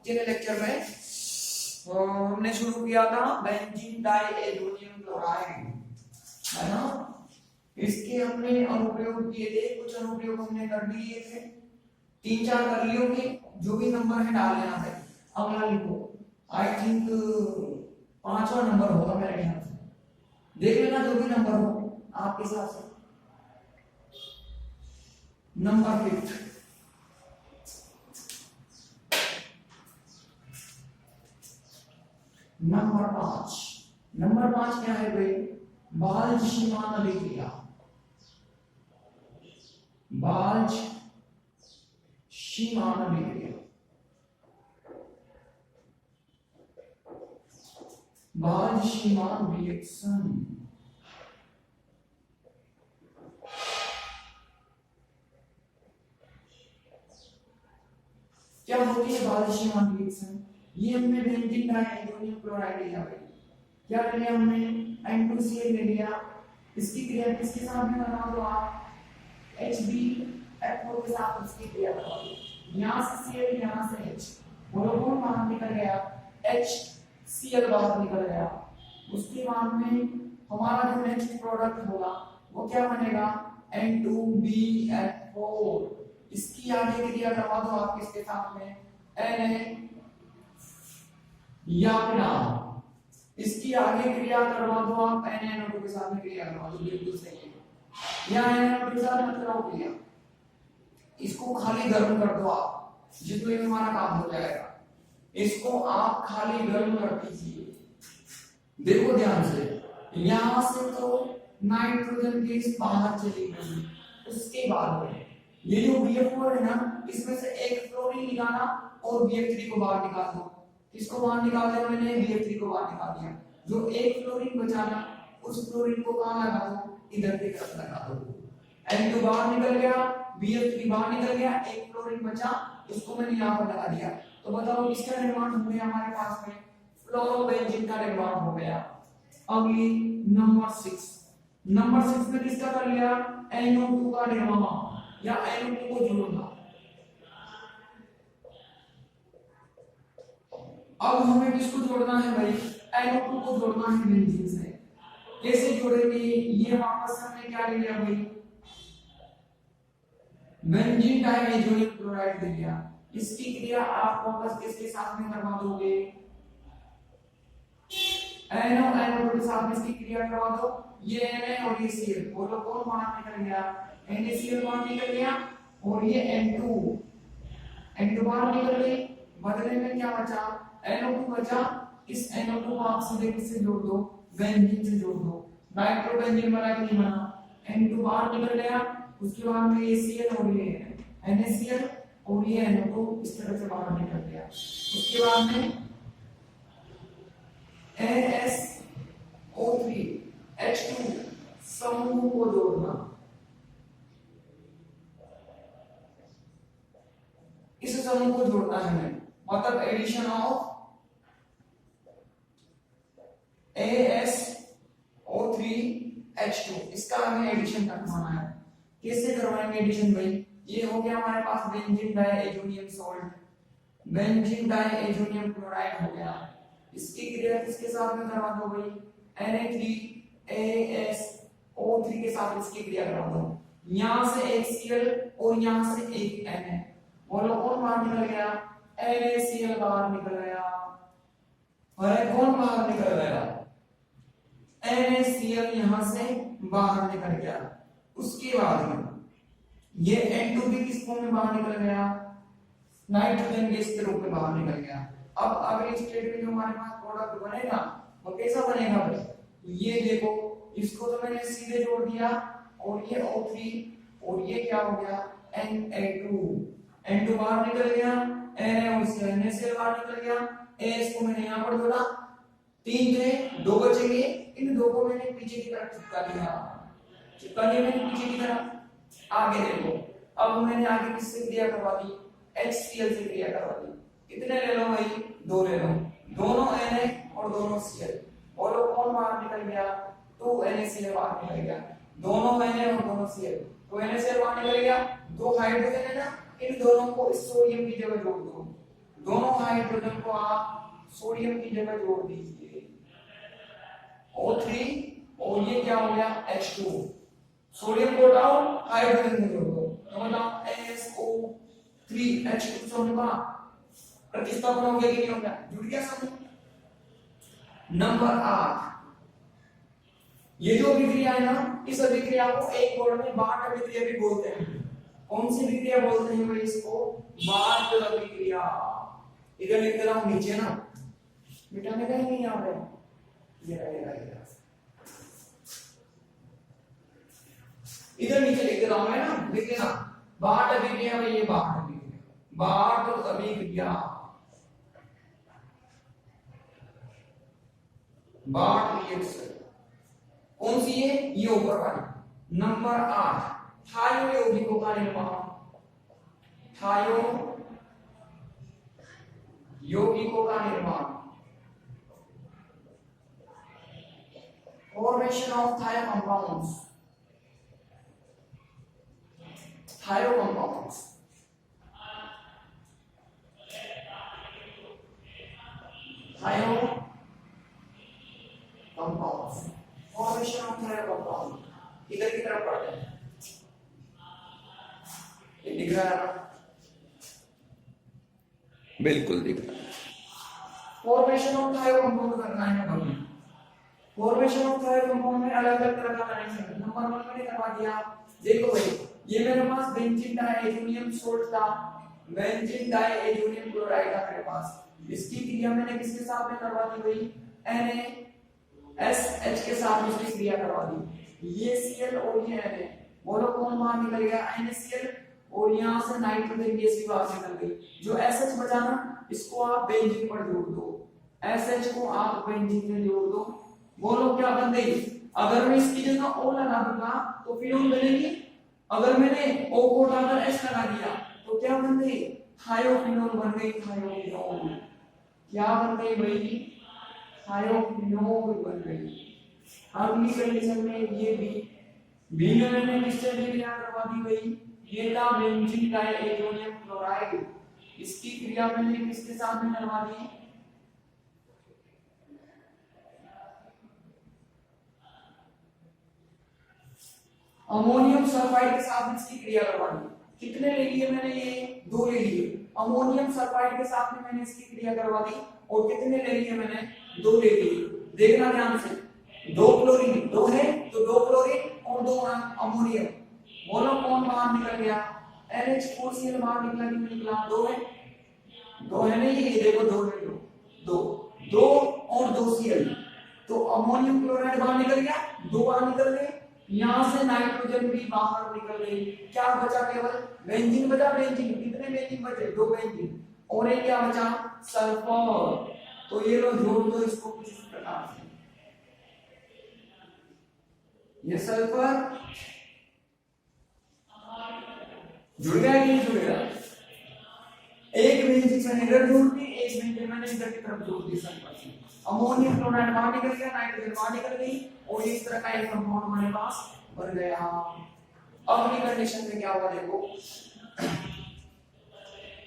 पिछले लेक्चर में हमने शुरू किया था बेंजीन डाइएजोनियम क्लोराइड, है ना। इसके हमने अनुप्रयोग किए थे, कुछ अनुप्रयोग हमने कर लिए थे, 3-4 कर लिए होंगे। जो भी नंबर है डाल लेना है। अगला लिखो, आई थिंक 5वां नंबर होगा मेरे ख्याल से, देख लेना जो भी नंबर हो आपके हिसाब से। नंबर 5 नंबर 5 क्या है भाई? बाल्ज-शीमान अभिक्रिया। बाल्ज-शीमान अभिक्रिया, बाल्ज-शीमान रिएक्शन। क्या होती है बाल्ज-शीमान रिएक्शन? ये हमने बेंजीन डाइएजोनियम क्लोराइड लिया भाई, क्या लिया हमने? N2Cl ले लिया। इसकी क्रिया किसके साथ में करवा दो आप? HbF4 के साथ इसकी क्रिया करवा दो। यहाँ से Cl, यहाँ से H, बोलो कौन बाहर निकल गया? HCl बाहर निकल गया। उसके बाद में हमारा जो नेक्स्ट प्रोडक्ट होगा वो क्या बनेगा? N2BF4। इसकी आगे क्रिया करवा दो आप किसके साथ में? Na या फिर इसकी आगे क्रिया करवा दो आप NaNO2 के साथ में क्रिया करवा दो, बिल्कुल सही है। या NaNO2 के साथ मत करो क्रिया, इसको खाली गर्म कर दो आप, जितने में हमारा काम हो जाएगा। इसको आप खाली गर्म कर दीजिए। देखो ध्यान से, यहां से तो नाइट्रोजन गैस बाहर चली गई, उसके बाद में ये जो BF4 है ना, इसमें से एक फ्लोरीन निकाला और BF3 को बाहर निकाल दो। इसको बाहर निकाल दिया मैंने, BF3 को बाहर निकाल दिया। जो एक फ्लोरीन बचा ना, उस फ्लोरीन को कहां लगा दो? इधर की तरफ लगा दो। N2 बाहर निकल गया, BF3 बाहर निकल गया, एक फ्लोरीन बचा, उसको मैंने यहां पर लगा दिया। तो बताओ किसका निर्माण हो गया हमारे पास में? फ्लोरोबेंजीन का निर्माण हो गया। अगली नंबर 6 में किसका कर लिया? NO2 का निर्माण, या NO2 को जोड़ना। अब हमें किसको जोड़ना है भाई? NO2 को जोड़ना है बेंजीन से। कैसे जोड़ेंगे? ये वापस हमने क्या लिया भाई? बेंजीन डाइएजोनियम क्लोराइड ले लिया। इसकी क्रिया आप वापस किसके साथ में करवा दोगे? NO के साथ में इसकी क्रिया करवा दो। ये Na और ये Cl, बोलो कौन बाहर निकल गया? NaCl बाहर निकल गया, और ये N2 बाहर निकल गई। बदले में क्या बचा? NO2 बचा। इस NO2 को आप सीधे किससे जोड़ दो? बेंजीन से जोड़ दो। नाइट्रोबेंजीन बना कि नहीं बना? N2 बाहर निकल गया, उसके बाद में ये Cl और ये NaCl और ये NO2 इस तरह से बाहर निकल गया। उसके बाद में AsO3 H2 समूह को जोड़ना। इस समूह को जोड़ना है हमें, मतलब एडिशन ऑफ AsO3H2, इसका हमें एडिशन करवाना है। कैसे करवाएंगे एडिशन भाई? ये हो गया हमारे पास benzene diazonium salt, benzene diazonium chloride हो गया। इसकी क्रिया किसके साथ में करवा दो भाई? Na3AsO3 के साथ इसकी क्रिया करवा दो। यहां से एक Cl और यहां से एक Na, बोलो कौन बाहर निकल गया? NaCl बाहर निकल गया। और कौन बाहर निकल गया? NaCl यहां से बाहर निकल गया। उसके बाद में ये N2 भी किस फॉर्म में बाहर निकल गया? नाइट्रोजन गैस के रूप में बाहर निकल गया। अब अगली स्टेट में जो हमारे पास प्रोडक्ट बनेगा वो कैसा बनेगा भाई? ये देखो, इसको तो मैंने सीधे जोड़ दिया, और ये O3 और ये क्या हो गया? N2 बाहर निकल गया, NaCl बाहर निकल गया। As को मैंने यहाँ पर जोड़ा, 3 थे, 2 बचेंगे, इन 2 को मैंने पीछे की तरफ चिपका दिया मैंने पीछे की तरफ। आगे देखो, अब मैंने आगे किससे क्रिया करवा दी? HCl से क्रिया करवा दी। कितने ले लो भाई? 2 ले लो, दोनों Na और दोनों Cl। बोलो कौन बाहर निकल गया? 2 NaCl बाहर निकल गया, दोनों Na और दोनों Cl। तो NaCl बाहर निकल गया, 2 हाइड्रोजन है ना, इन दोनों को इस सोडियम की जगह जोड़ दो, दोनों हाइड्रोजन को आप सोडियम की जगह जोड़ दीजिए O3 और ये क्या हो गया H2, सोडियम को हटाओ हाइड्रोजन में जोड़ दो तो बताओ SO3 H2 से होगा प्रतिस्थापन हो गया कि नहीं हो गया, जुड़ गया समूह। नंबर 8, ये जो अभिक्रिया है ना, इस अभिक्रिया को एक वर्ड में बार्ट अभिक्रिया भी बोलते हैं। कौन सी अभिक्रिया बोलते हैं भाई इसको, बार्ट अभिक्रिया। इधर लिख दे रहा हूं नीचे ना, मिटाने का ही नहीं यहाँ पे, ये रहेगा इधर नीचे लिख दे रहा हूं मैं ना, लिख देना बार्ट अभिक्रिया में, ये बार्ट अभिक्रिया, बार्ट अभिक्रिया, बार्ट रिएक्शन कौन सी है, ये ऊपर वाली। नंबर 8, थायो यौगिकों का निर्माण, थायो यौगिकों का निर्माण, फॉर्मेशन ऑफ थायो कंपाउंड्स, थायो कंपाउंड्स, थायो कंपाउंड्स, फॉर्मेशन ऑफ थायो कंपाउंड। इधर की तरफ पढ़ते हैं, ये दिख रहा है ना, बिल्कुल दिख रहा है। फॉर्मेशन ऑफ थायो कंपाउंड करना है हमें। फॉर्मेशन ऑफ थायो कंपाउंड में अलग अलग तरह का कनेक्शन, नंबर 1 मैंने करवा दिया। देखो भाई, ये मेरे पास बेंजीन डाइएथोनियम सोल्ट था, बेंजीन डाइएथोनियम क्लोराइड था मेरे पास, इसकी क्रिया मैंने किसके साथ में करवा दी भाई, NaSH के साथ इसकी क्रिया करवा दी। ये Cl और ये Na, बोलो कौन बाहर निकल गया, NaCl, और यहाँ से नाइट्रोजन गैस भी बाहर निकल गई। जो SH बचा ना, इसको आप बेंजीन पर जोड़ दो, SH को आप बेंजीन में जोड़ दो, बोलो क्या बन गई। अगर मैं इसकी जगह O लगा दूंगा तो फिनोल बनेगी, अगर मैंने O को हटाकर H लगा दिया तो क्या बन गई, थायोफिनोल बन गई, थायोफिनोल। क्या बन गई भाई, थायोफिनोल बन गई। अगली कंडीशन में ये बी में मैंने किससे क्रिया करवा दी भाई, ये था बेंजीन डाइएथोनियम क्लोराइड, इसकी क्रिया मैंने किसके साथ में करवा दी, अमोनियम सल्फाइड के साथ इसकी क्रिया करवा दी। कितने ले लिए मैंने, ये 2 ले लिए। अमोनियम सल्फाइड के साथ में मैंने इसकी क्रिया करवा दी, और कितने ले लिए मैंने, 2 ले लिए। देखना ध्यान से, 2 क्लोरीन, 2 है तो 2 क्लोरीन और 2 अमोनियम, बोलो कौन बाहर निकल गया, NH4Cl बाहर निकला कि नहीं निकला, 2 है, 2 है नहीं, ये देखो 2 ले लो, 2 और 2 Cl, तो अमोनियम क्लोराइड बाहर निकल गया, 2 बाहर निकल गए, यहां से नाइट्रोजन भी बाहर निकल गई। क्या बचा, केवल बेंजीन बचा। बेंजीन कितने बेंजीन बचे, 2 बेंजीन, और एक क्या बचा, सल्फर। तो ये लो जोड़ दो इसको कुछ इस प्रकार से, ये सल्फर जुड़ गया कि नहीं जुड़ गया, एक बेंजीन मैंने इधर जोड़ दी, एक बेंजीन मैंने इधर की तरफ जोड़ दी, सल्फर से। अमोनियम क्लोराइड बाहर निकल गया, नाइट्रोजन बाहर निकल गई, और इस तरह का एक कंपाउंड हमारे पास बन गया। अगली कंडीशन में क्या होगा देखो,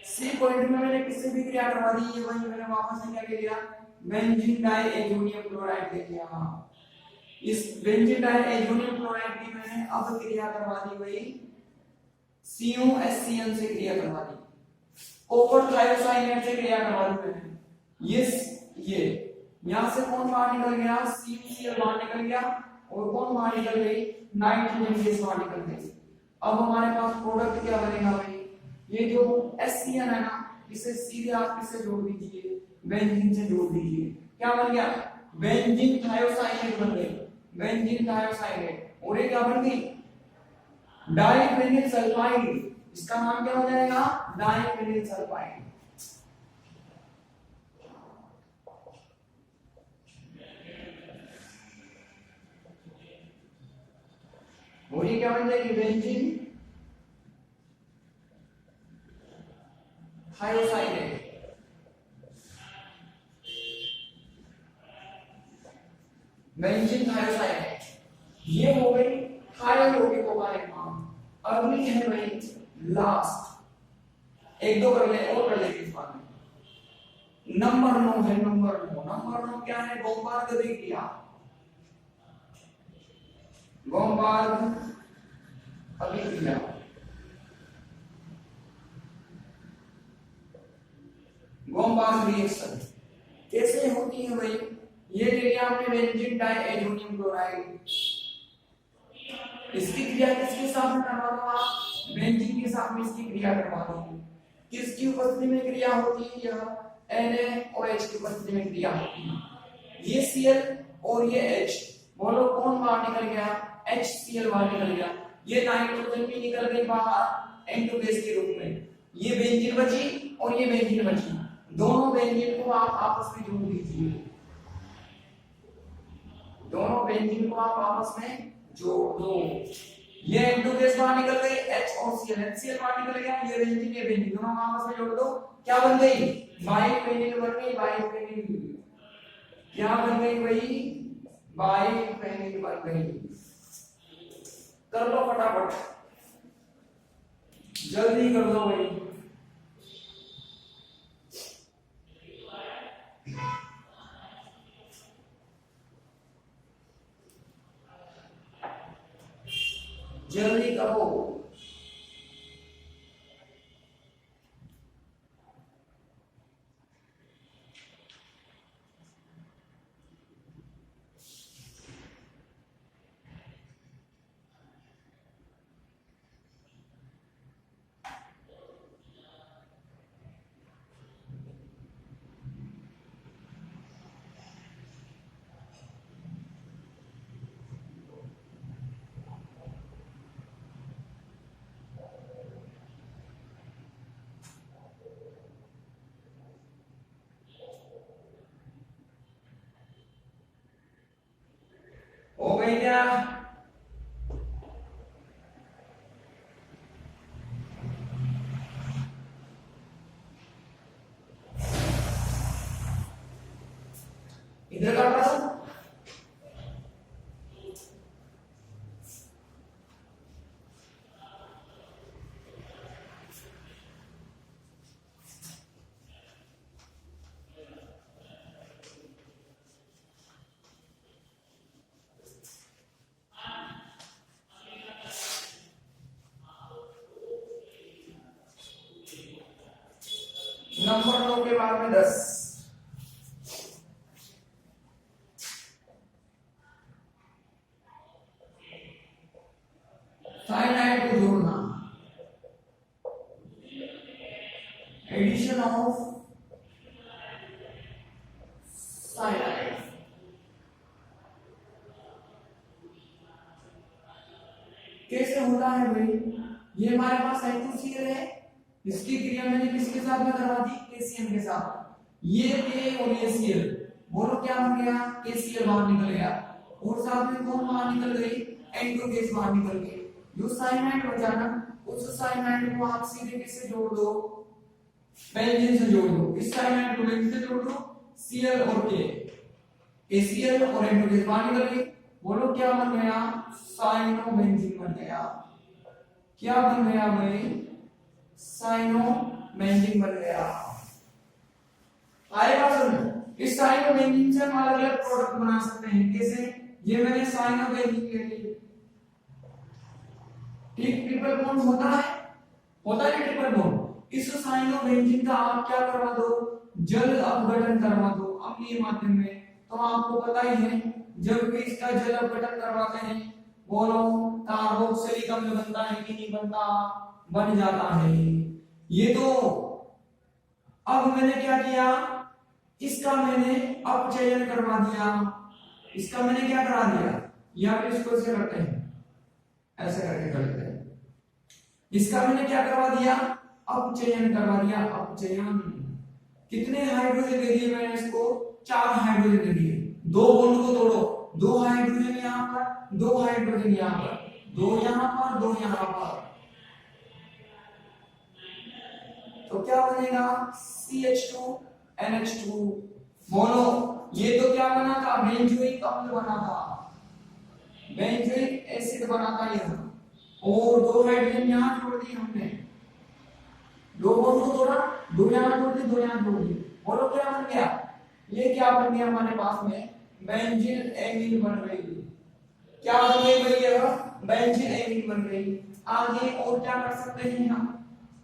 सी पॉइंट में मैंने किससे भी क्रिया करवा दी, ये वही मैंने वापस से क्या किया, बेंजीन डाइएथोनियम क्लोराइड दे दिया। इस बेंजीन डाइएथोनियम क्लोराइड की मैंने अब क्रिया करवा दी वही CuHCl से क्रिया करवा दी, कॉपर थायोसाइनेट से क्रिया करवा दी मैंने। ये यहां से कौन बाहर निकल गया, CuCl बाहर निकल गया, और कौन बाहर निकल गई, नाइट्रोजन गैस बाहर निकल गई। अब हमारे पास प्रोडक्ट क्या बनेगा भाई, ये जो HCl है ना, इसे सीधे आप किससे जोड़ दीजिए, बेंजीन से जोड़ दीजिए। क्या बन गया, बेंजीन थायोसाइनेट बन गई, बेंजीन थायोसाइनेट, और ये क्या बन गई, डाइफेनिल सल्फाइड। इसका नाम क्या हो जाएगा, डाइफेनिल सल्फाइड। और ये क्या बन जाएगी, बेंजीन थायोसाइनेट। बेंजीन थायोसाइनेट, ये हो गई थायो यौगिकों का निर्माण। अगली है भाई लास्ट, 1-2 कर ले और कर लेंगे इस बार में। नंबर 9 है, नंबर 9 क्या है? गोम्बार्ग अभिक्रिया, गोम्बार्ग अभिक्रिया। गोम्बार्ग रिएक्शन कैसे होती है भाई? ये ले लिया आपने बेंजीन डाइएजोनियम क्लोराइड, इसकी क्रिया किसके साथ में करवा दो आप? बेंजीन के साथ में इसकी क्रिया करवा दो। किसकी उपस्थिति में क्रिया होती है? यह NaOH की उपस्थिति में क्रिया होती है। ये Cl और ये H, बोलो कौन बाहर निकल गया? HCl बाहर निकल गया। ये नाइट्रोजन भी निकल गई बाहर N2 गैस के रूप में। ये बेंजीन बची और ये बेंजीन बची, दोनों बेंजीन को आप आपस में जोड़ दीजिए, दोनों बेंजीन को आप आपस में जोड़ दो। ये N2 गैस बाहर निकल गई, H और Cl, HCl बाहर निकल गया, ये बेंजीन दोनों आपस में जोड़ दो। क्या बन गई? बाइफेनिल बन गई, बाइफेनिल। क्या बन गई भाई? बाइफेनिल बन गई। कर लो फटाफट, जल्दी कर दो भाई। जल्दी करो। हो गई क्या? इधर का प्रश्न नंबर 9 के बाद में 10। साइनाइड को जोड़ना, एडिशन ऑफ साइनाइड। कैसे होता है भाई? ये हमारे पास N2Cl है, इसकी क्रिया मैंने किसके साथ में करवा दी? KCl के साथ। ये K और ये Cl, बोलो क्या बन गया? KCl बाहर निकल गया और साथ में कौन बाहर निकल गई? N2 गैस बाहर निकल गई। जो साइनाइड बचा ना, उस साइनाइड को आप सीधे किससे जोड़ दो? बेंजीन से जोड़ दो। इस साइनाइड को बेंजीन से जोड़ दो, Cl और K, KCl और N2 गैस बाहर निकल गई। बोलो क्या बन गया? साइनोबेंजीन बन गया। क्या बन गया भाई? साइनोबेंजीन बन गया। आएगा समझ? इस साइनोबेंजीन से हम अलग अलग प्रोडक्ट बना सकते हैं। कैसे? ये मैंने साइनोबेंजीन ले ली, ठीक, ट्रिपल बॉन्ड होता है ट्रिपल बॉन्ड। इस साइनोबेंजीन का आप क्या करवा दो? जल अपघटन करवा दो अम्लीय माध्यम में। तो आपको पता ही है, जब भी इसका जल अपघटन करवाते हैं, बोलो कार्बोक्सिलिक अम्ल बनता है कि नहीं बनता? बन जाता है। ये तो अब मैंने क्या किया? इसका मैंने अपचयन करवा दिया। इसका मैंने क्या करा दिया? या फिर इसको ऐसे करते हैं, ऐसे करके करते हैं। इसका मैंने क्या करवा दिया? अपचयन करवा दिया। अपचयन। कितने हाइड्रोजन दे दिए मैंने इसको? 4 हाइड्रोजन दे दिए। 2 बॉन्ड को तोड़ो, 2 हाइड्रोजन यहां पर, 2 हाइड्रोजन यहां पर, 2 यहां पर, 2 यहां पर। तो क्या बनेगा? CH2 NH2। बोलो ये तो क्या बना था? बेंजोइक अम्ल बना था, बेंजोइक एसिड बना था यह। और 2 हाइड्रोजन यहां जोड़ दिए हमने, 2 बॉन्ड को तोड़ा, 2 यहां जोड़ दिए, 2 यहां जोड़ दिए। बोलो क्या बन गया, ये क्या बन गया हमारे पास में, बेंजीन एमीन बन गई। क्या बन गई भाई, ये बेंजीन एमीन बन गई। आगे और क्या कर सकते हैं हम,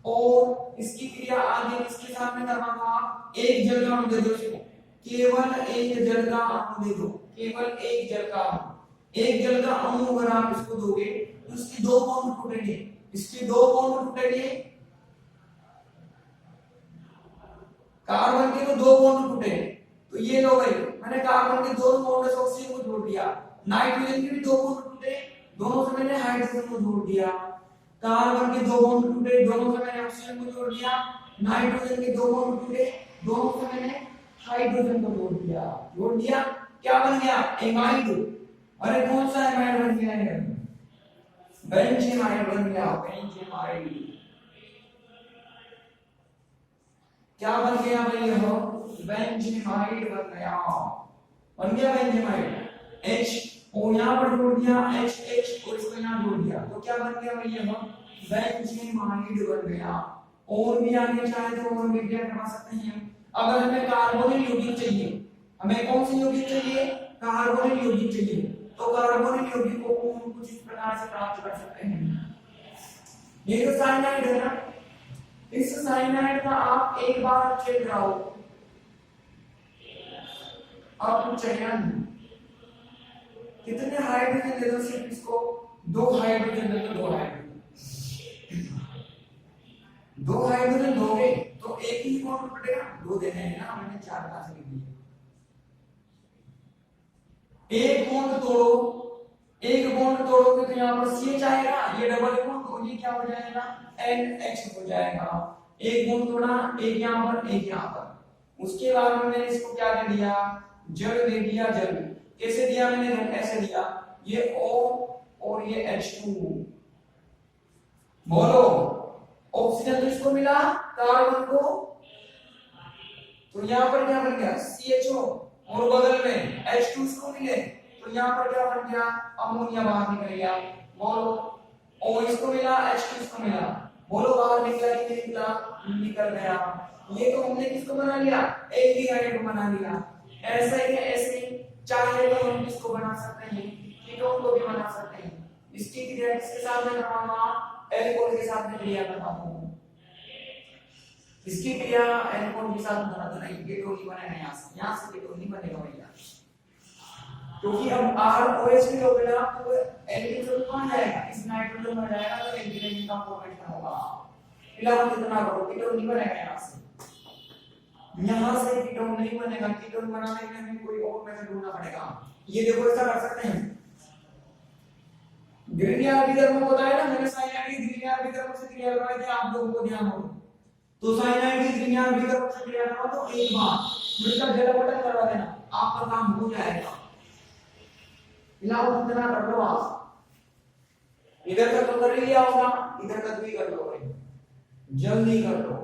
और इसकी क्रिया आगे किसके साथ में करवा दो आप, एक जल का अणु दे दो इसको, केवल एक जल का अणु दे दो, केवल एक जल का अणु। एक जल का अणु अगर आप इसको दोगे तो इसके दो बॉन्ड टूटेंगे, इसके दो बॉन्ड टूटेंगे, कार्बन के तो दो बॉन्ड टूटे, तो ये लो भाई मैंने कार्बन के दोनों बॉन्ड से ऑक्सीजन को जोड़ दिया, नाइट्रोजन के भी दो बॉन्ड टूटे, दोनों से मैंने हाइड्रोजन को जोड़ दिया, कार्बन के दो बॉन्ड टूटे, दोनों से मैंने ऑक्सीजन को जोड़ दिया, नाइट्रोजन के दो बॉन्ड टूटे, दोनों से मैंने हाइड्रोजन को जोड़ दिया, क्या बन गया, एमाइड। अरे कौन सा एमाइड बन गया है, बेंजीमाइड बन गया, बेंजीमाइड। क्या बन गया भाई, यह बेंजीमाइड बन गया, बेंजीमाइड। H और यहाँ पर जोड़ दिया HH और इसको यहाँ जोड़ दिया, तो क्या बन गया भाई, यह बेंजीमाइड बन गया। और भी आगे चाहे तो और भी क्या करवा सकते हैं, अगर हमें कार्बोनिल यौगिक चाहिए, हमें कौन सी यौगिक चाहिए, कार्बोनिल यौगिक चाहिए, तो कार्बोनिल यौगिक को कुछ इस प्रकार से प्राप्त कर सकते हैं। ये तो साइनाइड है ना, इस साइनाइड का आप एक बार चेक कराओ, अब चयन कितने हाइड्रोजन दे दो, सिर्फ इसको दो हाइड्रोजन दे दो, दो हाइड्रोजन दोगे तो एक ही बॉन्ड टूटेगा, दो देने हैं ना, मैंने चार क्लास लिख दिए। एक बॉन्ड तोड़ोगे तो यहाँ पर CH आएगा, ये डबल बॉन्ड तो ये क्या हो जाएगा, NH हो जाएगा। एक बॉन्ड तोड़ा, एक यहाँ पर एक यहाँ पर, उसके बाद में मैंने इसको क्या दे दिया, जल दे दिया, जल कैसे दिया मैंने, ऐसे दिया, ये O और ये H2। बोलो ऑक्सीजन तो इसको मिला कार्बन को, तो यहाँ पर क्या बन गया CHO, और बगल में H2 इसको मिले तो यहाँ पर क्या बन गया, अमोनिया बाहर निकल गया। बोलो O इसको मिला, H2 इसको मिला, बोलो बाहर निकला कि नहीं निकला, निकल गया। ये तो हमने किसको बना लिया, एल्डिहाइड को बना लिया। ऐसे ही ऐसे चाहे तो हम इसको बना सकते हैं, कीटोन को भी बना सकते हैं। इसकी क्रिया किसके साथ में करवाऊंगा, एल्कोहल के साथ में क्रिया करवाऊंगा। इसकी क्रिया एल्कोहल के साथ बनाना नहीं, कीटोन नहीं बनेगा, यहाँ से कीटोन नहीं बनेगा भैया, क्योंकि अब ROH भी लोगे ना तो एल्डिहाइड तो कौन जाएगा, इस नाइट्रोजन में जाएगा तो एल्डिहाइड का फॉर्मेशन होगा। फिलहाल कितना करो, कीटोन नहीं बनेगा यहाँ से कीटोन नहीं बनेगा। कीटोन बनाने के लिए हमें कोई और मेथड ढूंढना पड़ेगा। ये देखो ऐसा कर सकते हैं, ग्रीनियर विधर्म होता है ना, मैंने साइनाइड ग्रीनियर विधर्म से क्रिया करवाई थी, आप लोगों को ध्यान हो तो साइनाइड ग्रीनियर विधर्म से क्रिया करवा तो एक बार मिलकर जलावटन करवा देना, आपका काम हो जाएगा। इलावा कितना कर लो आप, इधर तक तो कर लिया होगा, इधर तक भी कर लो भाई, जल्दी कर लो।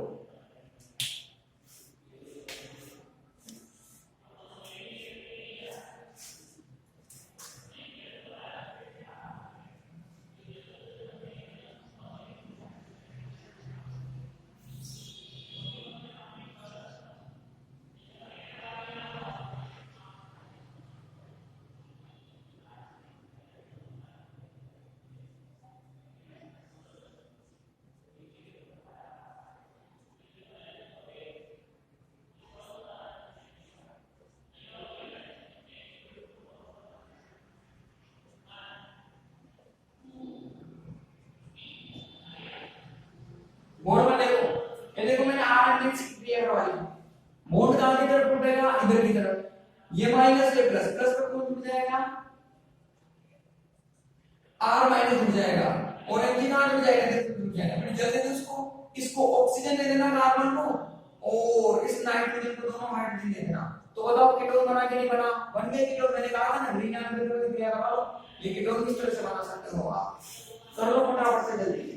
मोड में देखो, ये देखो मैंने R एंड C क्लियर करवा ली। मोड कहां की तरफ टूटेगा, इधर की तरफ, ये माइनस से प्लस, प्लस पर कौन जुड़ जाएगा, R माइनस जुड़ जाएगा, और Mg कहां जुड़ जाएगा, इधर जुड़ जाएगा। मैंने जल्दी से इसको ऑक्सीजन दे देना कार्बन को, और इस नाइट्रोजन को दोनों हाइड्रोजन दे देना, तो बताओ कीटोन बना के नहीं बना, बन गए कीटोन। मैंने कहा था ना ग्रीनियर विधर्म से क्रिया करवा लो, ये कीटोन किस तरह से बना सकते हो आप, कर लो फटाफट से जल्दी।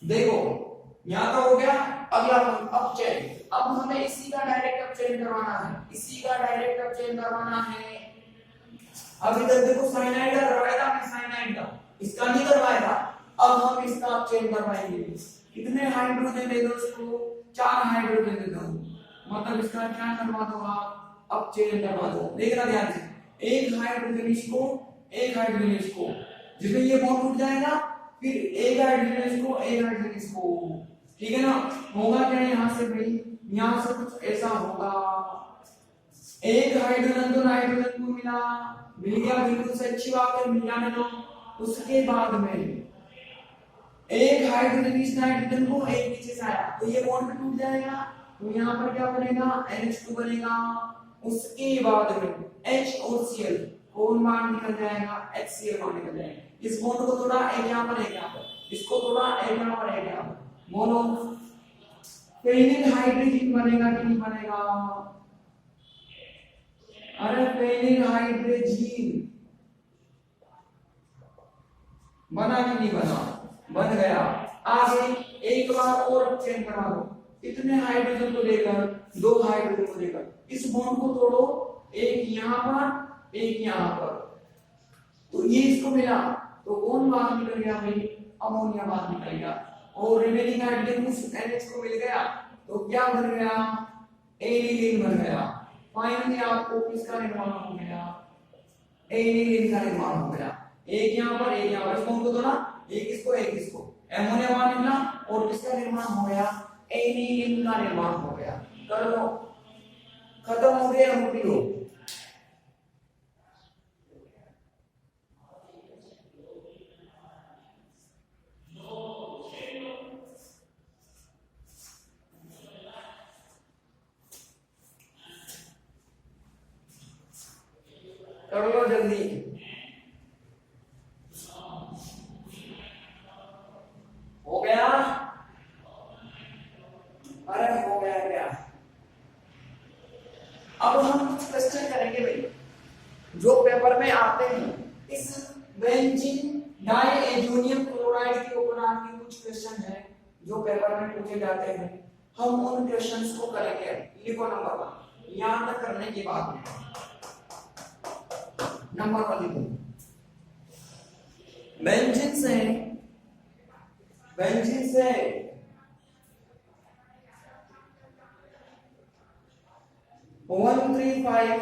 देखो यहाँ तो हो गया, अगला अब चेन, अब हमें इसी का डायरेक्ट अब चेन करवाना है, इसी का डायरेक्ट अब चेन करवाना है। अभी तक देखो साइनाइड का करवाया था हमने, साइनाइड का, इसका नहीं करवाया था। अब हम इसका अब चेन करवाएंगे। कितने हाइड्रोजन दे दो इसको, 4 हाइड्रोजन दे दो, मतलब इसका क्या करवा दो आप, अब चेन करवा दो। देखना ध्यान से, एक हाइड्रोजन इसको, एक हाइड्रोजन इसको, जिसमें ये बॉन्ड टूट जाएगा, फिर एक हाइड्रोजन इसको, एक हाइड्रोजन इसको, ठीक है ना। होगा क्या यहाँ से भाई, यहाँ से कुछ ऐसा होगा, एक हाइड्रोजन तो नाइट्रोजन को मिल गया, बिल्कुल से अच्छी बात है, मिल जाने दो। उसके बाद में एक हाइड्रोजन इस नाइट्रोजन को एक नीचे से आया, तो ये बॉन्ड टूट जाएगा, तो यहाँ पर क्या बनेगा, NH2 बनेगा। उसके बाद में H और Cl कौन बाहर निकल जाएगा, HCl बाहर निकल जाएगा। इस बॉन्ड को थोड़ा एक यहाँ पर, एक यहाँ पर, इसको थोड़ा एक यहाँ पर, एक यहाँ पर, बोलो फेनिल हाइड्रोजन बनेगा कि नहीं बनेगा? अरे फेनिल हाइड्रोजन बना कि नहीं बना, बन गया। आगे एक बार और चेन करा दो, इतने हाइड्रोजन को लेकर, 2 हाइड्रोजन को लेकर इस बॉन्ड को तोड़ो, एक यहाँ पर, एक यहाँ पर, तो ये इसको मिला, तो कौन बाहर निकल गया भाई, अमोनिया बाहर निकल गया, और रिमेनिंग हाइड्रोजन उस NH को मिल गया, तो क्या बन गया, एनिलीन बन गया। फाइनली आपको किसका निर्माण हो गया, एनिलीन का निर्माण हो गया। एक यहाँ पर, एक यहाँ पर, इस बॉन्ड को तोड़ा, एक इसको, एक इसको, अमोनिया बाहर निकला, और किसका निर्माण हो गया, एनिलीन का निर्माण हो गया। कर लो, खत्म हो गया वीडियो। कर लो जल्दी, हो गया, अरे हो गया क्या। अब हम कुछ क्वेश्चन करेंगे भाई जो पेपर में आते हैं। इस बेंजीन डाइएजोनियम क्लोराइड के ऊपर के कुछ क्वेश्चन है जो पेपर में पूछे जाते हैं, हम उन क्वेश्चंस को करेंगे। लिखो नंबर 1, यहां तक करने के बाद में नंबर 1 लिखो, बेंजीन से 135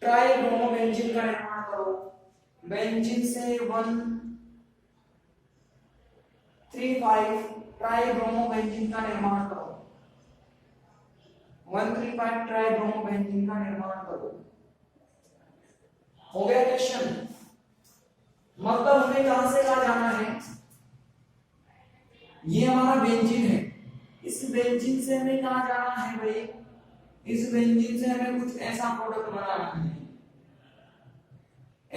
ट्राइब्रोमोबेंजीन का निर्माण करो। बेंजीन से 135 ट्राइब्रोमोबेंजीन का निर्माण करो, 135 ट्राइब्रोमोबेंजीन का निर्माण करो। हो गया क्वेश्चन, मतलब हमें कहां से कहां जाना है, ये हमारा बेंजीन है, इस बेंजीन से हमें कहां जाना है भाई, इस बेंजीन से हमें कुछ ऐसा प्रोडक्ट बनाना है,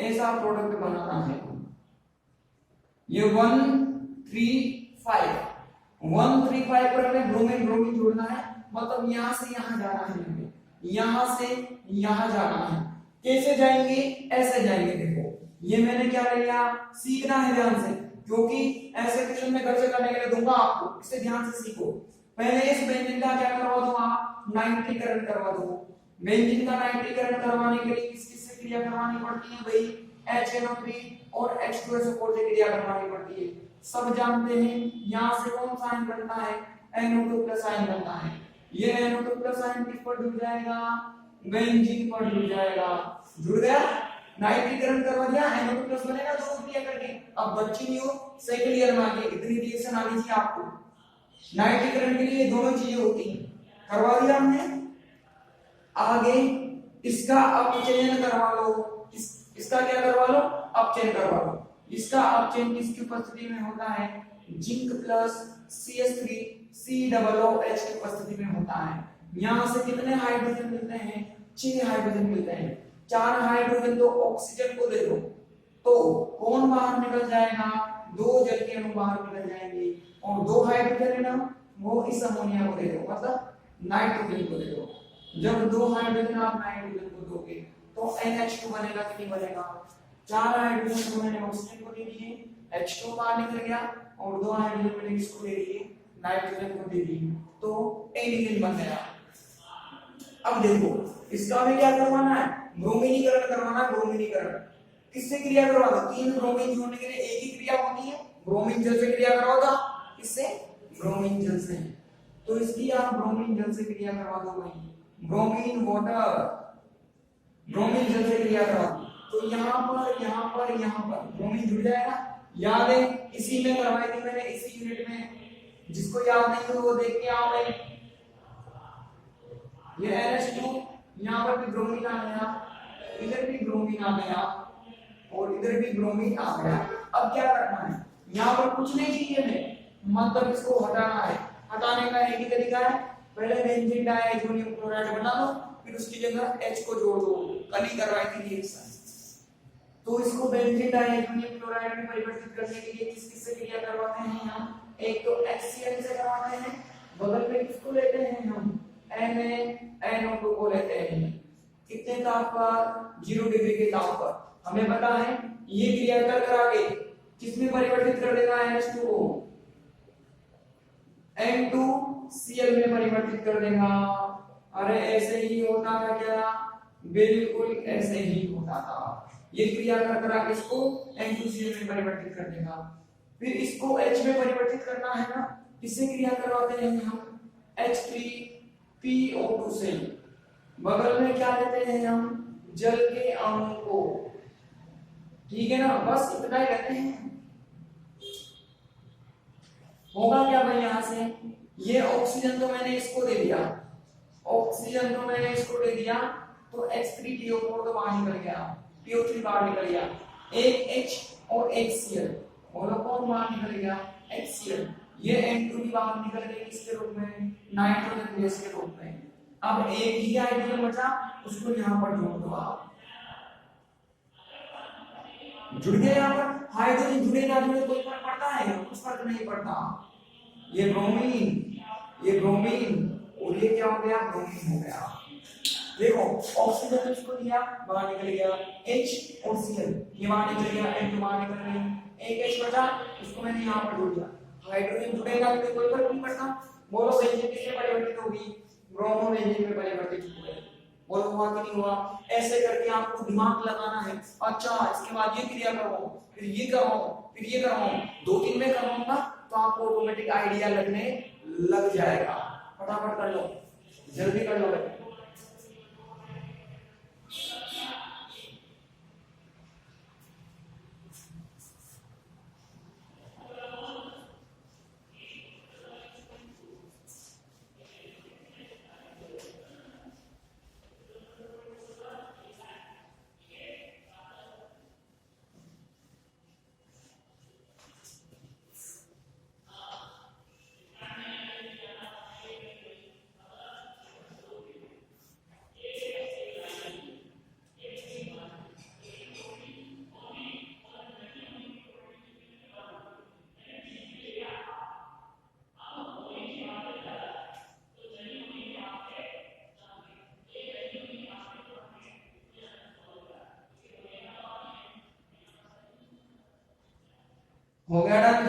ऐसा प्रोडक्ट बनाना है। ये 135 पर हमें ब्रोमीन ब्रोमीन जोड़ना है, मतलब यहां से यहां जाना है, हमें यहां से यहां जाना है। कैसे जाएंगे, ऐसे जाएंगे। देखो ये मैंने क्या ले लिया, सीखना है ध्यान से, क्योंकि ऐसे क्वेश्चन में घर से करने के लिए दूंगा आपको, इसे ध्यान से सीखो। पहले इस बेंजीन का क्या करवा दो आप, नाइट्रीकरण करवा दो। बेंजीन का नाइट्रीकरण करवाने के लिए किस किस से क्रिया करवानी पड़ती है भाई, HNO3 और H2SO4 से क्रिया करवानी पड़ती है, सब जानते हैं। यहां से कौन सा आयन बनता है, NO2+ आयन बनता है। ये NO2+ आयन किस पर जुड़ जाएगा, बेंजीन पर जुड़ जाएगा। जुड़ गया, नाइट्रीकरण करवा दिया, NO2+ बनेगा, दो क्रिया करके। अब बच्ची नहीं हो, सेकंड ईयर में आगे इतनी रिएक्शन आनी चाहिए आपको। नाइट्रीकरण के लिए दोनों चीजें होती हैं, करवा दिया हमने। आगे इसका अपचयन करवा लो, इसका क्या करवा लो, अपचयन करवा लो। इसका अपचयन किसकी उपस्थिति में होता है, जिंक प्लस CH3COOH की उपस्थिति में होता है। यहां से कितने हाइड्रोजन मिलते हैं, 6 हाइड्रोजन मिलते हैं। 4 हाइड्रोजन तो ऑक्सीजन को दे दो, तो कौन बाहर निकल जाएगा, 2 जल के अणु बाहर निकल जाएंगे, और 2 हाइड्रोजन है ना, वो इस अमोनिया को दे दो, मतलब नाइट्रोजन को दे दो। जब 2 हाइड्रोजन आप नाइट्रोजन को दोगे तो NH2 बनेगा कि नहीं बनेगा। 4 हाइड्रोजन को मैंने ऑक्सीजन को दे दिए, H2 बाहर निकल गया और दो हाइड्रोजन मैंने इसको ले लिए, नाइट्रोजन को दे दी, तो एनिलीन बन गया। अब देखो इसका हमें क्या करवाना है, ब्रोमीनीकरण करवाना है। ब्रोमीनीकरण किससे क्रिया करवाओगे, तीन ब्रोमीन जोड़ने के लिए एक ही क्रिया होनी है, ब्रोमीन जल से क्रिया करवाओगा, किससे, ब्रोमीन जल से। तो इसकी आप ब्रोमीन जल से क्रिया करवा दो भाई, ब्रोमीन वाटर, ब्रोमीन जल से क्रिया करवा दो। तो यहाँ पर ब्रोमीन जुड़ जाएगा। याद है इसी में करवाई थी मैंने, इसी यूनिट में, जिसको याद नहीं हो वो देख के आओ भाई। ये NH2, यहाँ पर भी ब्रोमीन आ गया, इधर भी ब्रोमीन आ गया और इधर भी ब्रोमीन आ गया। अब क्या करना है, यहाँ पर कुछ नहीं चाहिए हमें, मतलब इसको हटाना है। हटाने का एक ही तरीका है, पहले बेंजीन डाइअमोनियम क्लोराइड बना लो, फिर उसकी जगह H को जोड़ दो, कल ही करवाई थी रिएक्शन। तो इसको बेंजीन डाइअमोनियम क्लोराइड में परिवर्तित करने के लिए किस किस से क्रिया करवाते हैं हम, एक तो HCl से करवाते हैं, बगल में किसको लेते हैं हम, NaNO2 को लेते हैं। कितने ताप पर, 0 डिग्री के ताप पर। हमें पता है ये क्रिया कर करा के किसमें परिवर्तित कर देगा, NH2 को N2Cl में परिवर्तित कर देगा। अरे ऐसे ही होता था क्या, बिल्कुल ऐसे ही होता था। ये क्रिया कर करा के इसको N2Cl में परिवर्तित कर देगा। फिर इसको H में परिवर्तित करना है ना, किससे क्रिया करवाते हैं हम, H3PO2 से। बगल में क्या लेते हैं हम, जल के अणु को, ठीक है ना, बस इतना ही लेते हैं। होगा क्या भाई, यहां से ये ऑक्सीजन तो मैंने इसको दे दिया, ऑक्सीजन तो मैंने इसको दे दिया, तो H3PO4 तो बाहर निकल गया, PO3 बाहर निकल गया, एक H और एक Cl, बोलो कौन बाहर निकल गया, HCl। ये N2 भी बाहर निकल गई किसके रूप में, नाइट्रोजन गैस के रूप में। अब एक ही हाइड्रोजन बचा, उसको यहां पर जोड़ दो आप, जुड़ गए। यहाँ पर हाइड्रोजन जुड़े ना जुड़े कोई फर्क पड़ता है, कुछ फर्क नहीं पड़ता। ये ब्रोमीन और ये क्या हो गया, ब्रोमीन हो गया। देखो ऑक्सीजन इसको दिया, बाहर निकल गया, H और Cl ये बाहर निकल गया, N2 बाहर निकल गया, एक H बचा, उसको मैंने यहाँ पर जोड़ दिया। हाइड्रोजन जुड़ेगा तो कोई फर्क नहीं पड़ता। बोलो बेंजीन किसमें परिवर्तित होगी, ब्रोमो बेंजीन में परिवर्तित हो गई। बोलो हुआ कि नहीं हुआ। ऐसे करके आपको दिमाग लगाना है, अच्छा इसके बाद ये क्रिया करो, फिर ये करो, फिर ये करो, 2-3 में करूंगा तो आपको ऑटोमेटिक आइडिया लगने लग जाएगा। फटाफट कर लो, जल्दी कर लो। हो गया डन।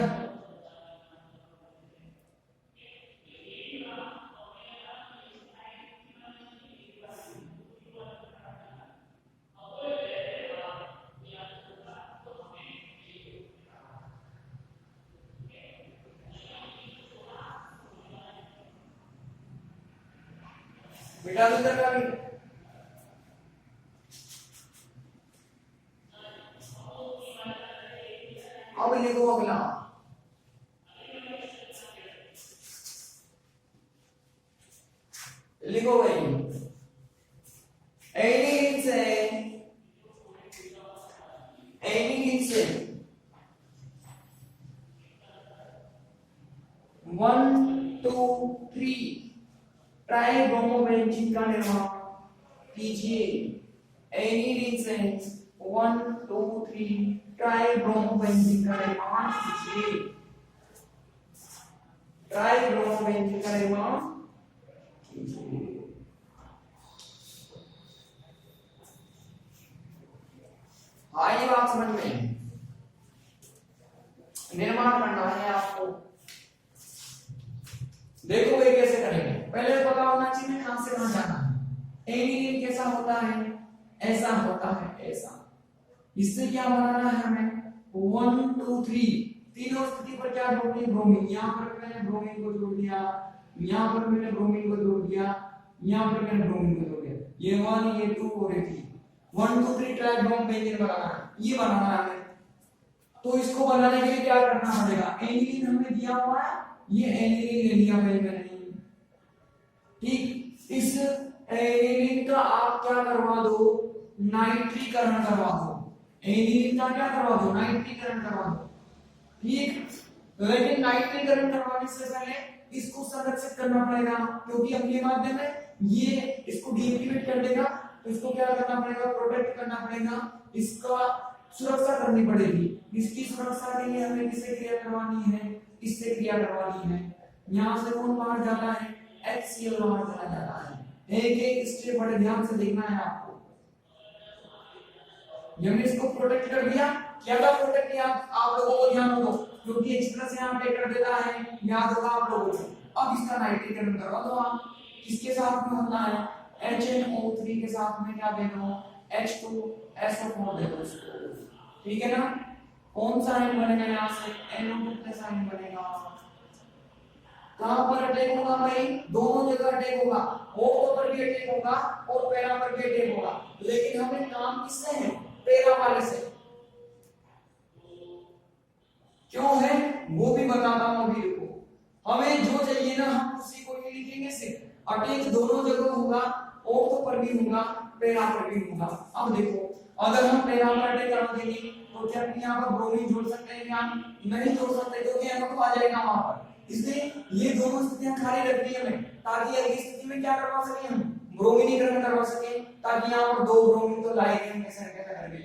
बेटा उधर का भी अब लिखो अगला, लिखो भाई, एनिलीन से 1 2 3 ट्राइब्रोमोबेंजीन का निर्माण कीजिए। एनिलीन से 1 2 3 ट्राइब्रोमोबेंजीन का निर्माण कीजिए। ट्राइब्रोमोबेंजीन का निर्माण कीजिए। हाँ ये बात समझ में, निर्माण करना है आपको। देखो भाई कैसे करेंगे, पहले पता होना चाहिए कहां से कहां जाना है। एनिलीन कैसा होता है, ऐसा होता है, ऐसा। इससे क्या बनाना है हमें, 1 2 3 तीनों स्थिति पर क्या जोड़नी है, ब्रोमीन। यहां पर मैंने ब्रोमीन को जोड़ दिया, यहां पर मैंने ब्रोमीन को जोड़ दिया, यहां पर मैंने ब्रोमीन को जोड़ दिया। ये 1 ये 2 और ये 3, 1 2 3 ट्राइब्रोम बेंजीन बनाना है, ये बनाना है हमें। तो इसको बनाने के लिए क्या करना पड़ेगा, एनिलीन हमें दिया हुआ है, ये एनिलीन ले लिया मैंने, ठीक। इस एनिलीन का आप क्या करवा दो, नाइट्रीकरण करवा दो। एनिलीन का क्या करवा दो, नाइट्रीकरण करवा दो, ठीक। लेकिन नाइट्रीकरण करवाने से पहले इसको संरक्षित करना पड़ेगा, क्योंकि अगले माध्यम में ये इसको डीएक्टिवेट कर देगा। तो इसको क्या करना पड़ेगा, प्रोटेक्ट करना पड़ेगा, इसका सुरक्षा करनी पड़ेगी। इसकी सुरक्षा के लिए हमें किससे क्रिया करवानी है, इससे क्रिया करवानी है। यहां से कौन बाहर जाता है, HCl बाहर चला जाता है। एक एक स्टेप बड़े ध्यान से देखना है आपको। हमने इसको प्रोटेक्ट कर दिया, क्या था प्रोटेक्ट किया, आप लोगों को ध्यान हो, क्योंकि एक्सप्रेस यहां पे कर देता है, याद होगा आप लोगों को। अब इसका नाइट्रीकरण करवा दो आप, किसके साथ में होता है, HNO3 के साथ में क्या दे दो, H2SO4 दे दो इसको, ठीक है ना। कौन सा आयन बनेगा, यहां से NO2 प्लस आयन बनेगा। कहां पर अटैक होगा भाई, दोनों जगह अटैक होगा, O पर भी अटैक होगा और पैरा पर भी अटैक होगा। लेकिन हमें काम किससे है, पैरा वाले से। क्यों है वो भी बताता हूं अभी, रुको। हमें जो चाहिए ना हम उसी को ही लिखेंगे, सिर्फ अटैक दोनों जगह होगा, O पर भी होगा, पैरा पर भी होगा। अब देखो, अगर हम पैरा पर अटैक करवा देंगे तो क्या हम यहां पर ब्रोमीन जोड़ सकते हैं, क्या नहीं जोड़ सकते, क्योंकि NO2 आ जाएगा वहां पर। इसलिए ये दोनों स्थितियां खाली रखनी है हमें, ताकि अगली स्थिति में क्या करवा सके, हम ब्रोमीनीकरण करवा सके, ताकि यहां पर 2 ब्रोमीन तो लाएंगे कैसे करके,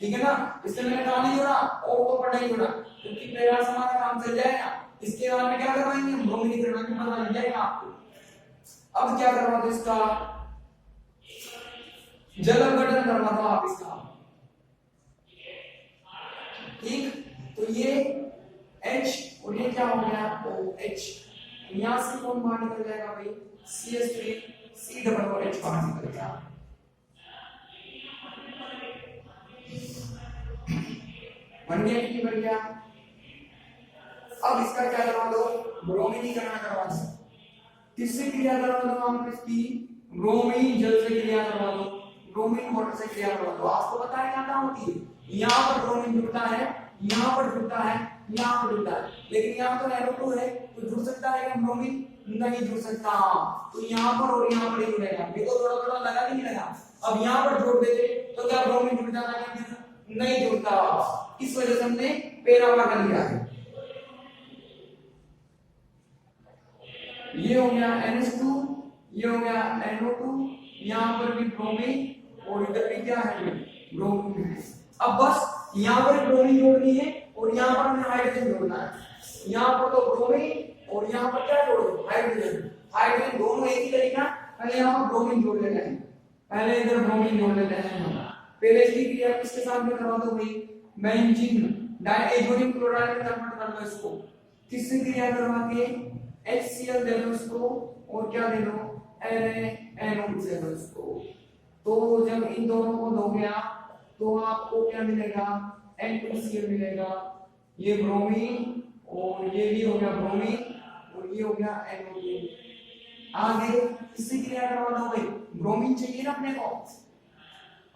ठीक है ना। इसलिए मैंने कहा नहीं जोड़ा, O पर नहीं जोड़ा, क्योंकि पैरा समान काम चल जाएगा। इसके बाद में क्या करवाएंगे, हम ब्रोमीनीकरण में पता लग जाएगा आपको। अब क्या करवा दो, इसका जल अपघटन करवा दो आप इसका, ठीक। तो ये H और ये क्या हो गया, OH। यहां से कौन बाहर निकल जाएगा भाई, CH3 C+H बाहर निकल गया। बन गया कि बन गया। अब इसका क्या करवा दो, ब्रोमीनीकरण करवा दो। किससे क्रिया करवा दो हम इसकी, ब्रोमीन जल से क्रिया करवा दो, ब्रोमीन वाटर से क्रिया करवा दो। आपको पता है क्या होती है, यहां पर ब्रोमीन जुड़ता है, यहां पर जुड़ता है, यहां पर जुड़ता है, लेकिन यहां तो NO2 है, तो जुड़ सकता है क्या ब्रोमीन, नहीं जुड़ सकता। तो यहां पर और यहां पर ही जुड़ेगा। देखो थोड़ा थोड़ा लगा कि नहीं लगा। अब यहां पर जोड़ देते तो क्या ब्रोमीन जुड़ जाता है, क्या नहीं जुड़ता। इस वजह से हमने पैरा वाला कर लिया है। ये हो गया NH2, ये हो गया NO2, यहां पर भी ब्रोमीन और इधर भी क्या है, ब्रोमीन है। अब बस यहां पर ब्रोमीन जोड़नी है और यहां पर हमें हाइड्रोजन जोड़ना है। यहां पर तो ब्रोमीन और यहां पर क्या जोड़ दो, हाइड्रोजन। हाइड्रोजन दोनों एक ही तरीका, पहले यहां पर ब्रोमीन जोड़ लेते हैं, पहले इधर ब्रोमीन जोड़ लेते हैं। पहले इसकी क्रिया किसके साथ में करवा दो भाई, बेंजीन डायएजोनिक क्लोराइड में कन्वर्ट कर दो इसको। किससे क्रिया करवा के, HCl दे दो इसको और क्या दे दो, NO2 दे दो इसको। तो जब इन दोनों को दोगे आप तो आपको क्या मिलेगा, N2Cl मिलेगा। ये ब्रोमीन और ये भी हो गया ब्रोमीन और ये हो गया NO2। आगे किससे क्रिया करवा दो भाई, ब्रोमीन चाहिए ना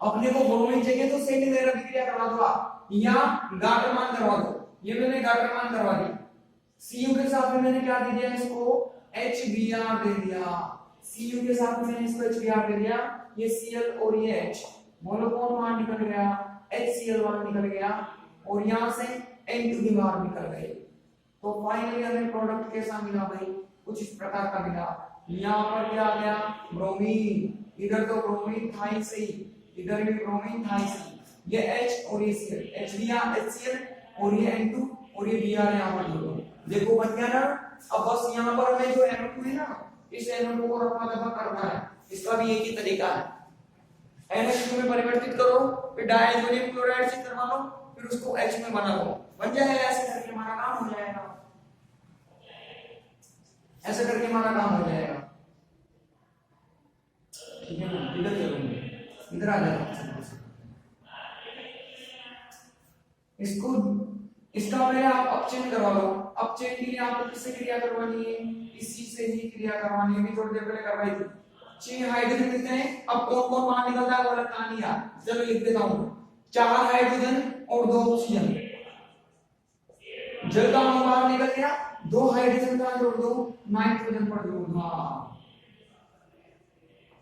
अपने को ब्रोमीन चाहिए तो सेकंड लेयर की क्रिया करवा दो आप, यहां गाटरमान करवा दो। ये मैंने गाटरमान करवा दी। Cu के साथ में मैंने क्या दे दिया इसको, HBr दे दिया। Cu के साथ में मैंने इसको HBr दे दिया, ये Cl और ये H, बोलो कौन बाहर निकल गया, HCl बाहर निकल गया और यहां से N2 भी बाहर निकल गए। तो फाइनली हमें प्रोडक्ट कैसा मिला भाई, कुछ इस प्रकार का मिला। यहां पर क्या आ गया, ब्रोमीन, इधर तो ब्रोमीन था ही सही, इधर भी ब्रोमीन था ही सही। ये H और ये Cl, HCl और ये N2 और ये Br यहां पर जोड़ो, देखो बन गया ना। अब बस यहां पर हमें जो NO2 है ना, इस NO2 को रफा दफा करना है। इसका भी एक ही तरीका है, NH2 में परिवर्तित करो, फिर डायजोनियम क्लोराइड से करवा लो, फिर उसको H में बना दो, बन जाएगा। ऐसे करके हमारा काम हो जाएगा, ऐसे करके हमारा काम हो जाएगा। ठीक है ना, इधर चलेंगे, इधर आ जाओ। इसको इसका पहले आप अपचयन करवा लो। अपचयन के लिए आपको किससे क्रिया करवानी है? इसी से ही क्रिया करवानी है। थोड़ी देर पहले करवाई थी। 6 हाइड्रोजन मिलते हैं, अब कौन कौन बाहर निकलता है वो अलग कहानी है, चलो लिख देता हूं। 4 हाइड्रोजन और 2 ऑक्सीजन, जल का अणु बाहर निकल गया। 2 हाइड्रोजन का जोड़ दो, नाइट्रोजन पर जोड़ दो।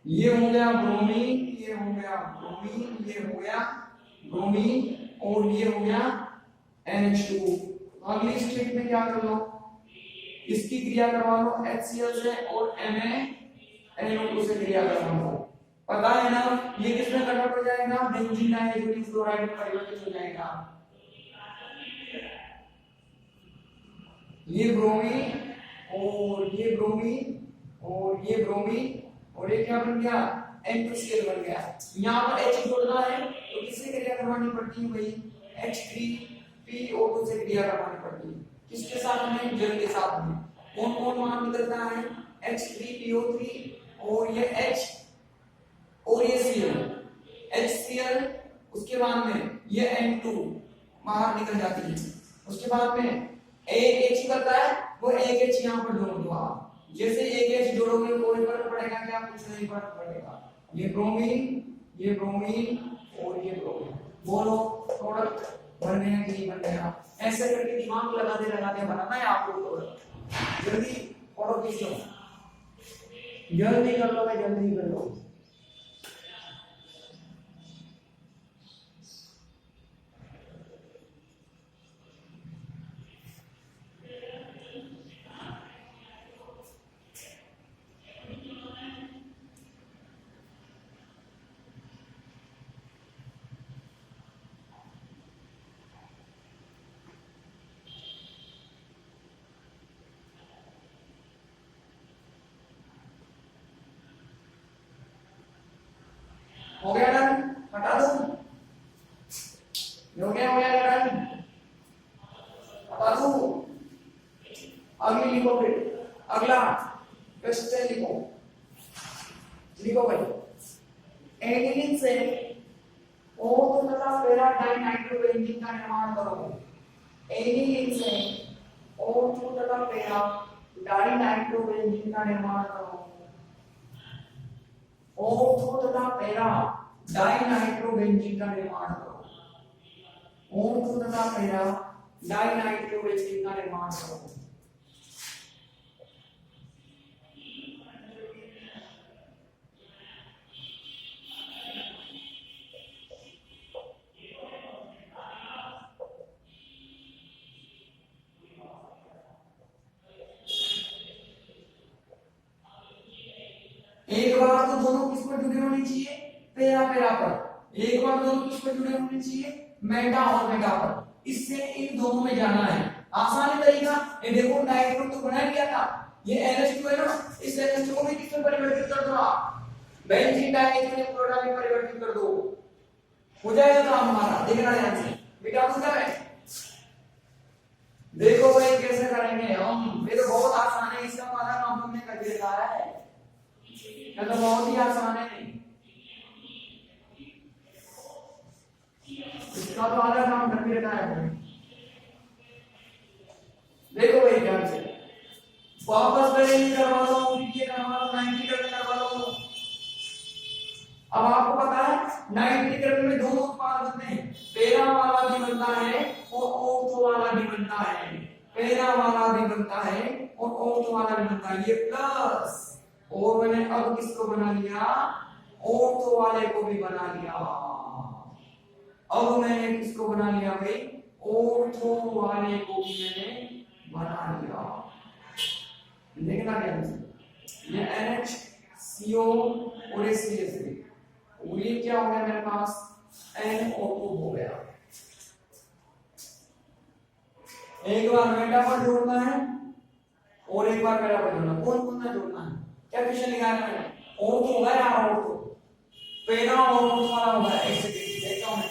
ये हो गया ब्रोमीन, ये हो गया ब्रोमीन, ये हो गया ब्रोमीन, और ये हो गया NH2। अगली स्टेप में क्या कर लो, इसकी क्रिया करवा लो HCl से और NaNO2 से क्रिया करवा लो। पता है ना ये किसमें कन्वर्ट हो जाएगा? बेंजीन डाइहाइड्रोजन फ्लोराइड में परिवर्तित हो जाएगा। ये ब्रोमीन और ये ब्रोमीन और ये ब्रोमीन, और ये क्या बन गया? N2Cl बन गया। यहाँ पर H जोड़ना है तो किससे क्रिया करवानी पड़ती है भाई? H3PO2 से क्रिया करवानी पड़ती है। किसके साथ में? जल के साथ में। कौन कौन वहां निकलता है? H3PO3 और ये H और ये HCl, उसके बाद में ये N2 बाहर निकल जाती है। उसके बाद में एक H करता है, वो एक H यहाँ पर जोड़ दो आप। जैसे एक H जोड़ोगे कोई फर्क पड़ेगा क्या? कुछ नहीं फर्क पड़ेगा। ये ब्रोमीन, ये ब्रोमीन और ये ब्रोमीन, बोलो प्रोडक्ट बन गया कि नहीं बन गया? ऐसे करके दिमाग लगाते लगाते बनाना है आपको प्रोडक्ट। जल्दी फॉलो कीजिए, जल्दी कर लो भाई, जल्दी कर लो। हो गया डन? हटा दो, हो गया डन, हटा दो। अगली लिखो, फिर अगला क्वेश्चन लिखो, लिखो भाई। एनिलीन से O2 तथा पैरा डाइनाइट्रोबेंजीन का निर्माण करो। एनिलीन से O2 तथा पैरा डाइनाइट्रोबेंजीन का निर्माण करो। O2 तथा पैरा डाइनाइट्रोबेंजीन का निर्माण करो। O2 तथा पैरा डाइनाइट्रोबेंजीन का निर्माण करो। एक बार तो दोनों किस पर जुड़े होने चाहिए? पैरा पैरा पर। एक बार दोनों किस पर जुड़े होने चाहिए? मेटा और मेटा पर। इससे इन दोनों में जाना है। आसान तरीका, ये देखो नाइट्रो तो बना लिया था, ये NH2 है ना, इस NH2 को भी किस में परिवर्तित कर दो आप? बेंजीन डाइहाइड्रोजन क्लोराइड में परिवर्तित कर दो, हो जाएगा काम हमारा। देखना ध्यान से बेटा, पूछा है। देखो भाई कैसे करेंगे हम, ये तो बहुत आसान है, इसका आधा काम हमने कर दिया है, ये तो बहुत ही आसान है। इसका तो आधा काम कर भी रखा है। देखो भाई ध्यान से, वापस करेंगे, करवा लो, ये करवा लो, 90 करवा लो। अब आपको पता है 90 करने में दोनों उत्पाद बनते हैं, पैरा वाला भी बनता है और O2 वाला भी बनता है। पैरा वाला भी बनता है और O2 वाला भी बनता है। ये प्लस, और मैंने अब किसको बना लिया? O2 वाले को भी बना लिया। अब मैंने किसको बना लिया भाई? O2 वाले को भी मैंने बना लिया। देखना ध्यान से, ये NHCO और ये CH3, और ये क्या हो गया मेरे पास? NO2 हो गया। एक बार मेटा पर जोड़ना है और एक बार पैरा पर जोड़ना। कौन कौन सा जोड़ना है? क्या क्वेश्चन निकालना है? O2 होगा या O2? पैरा और O2 वाला होगा। एक सेकंड देखता हूं मैं,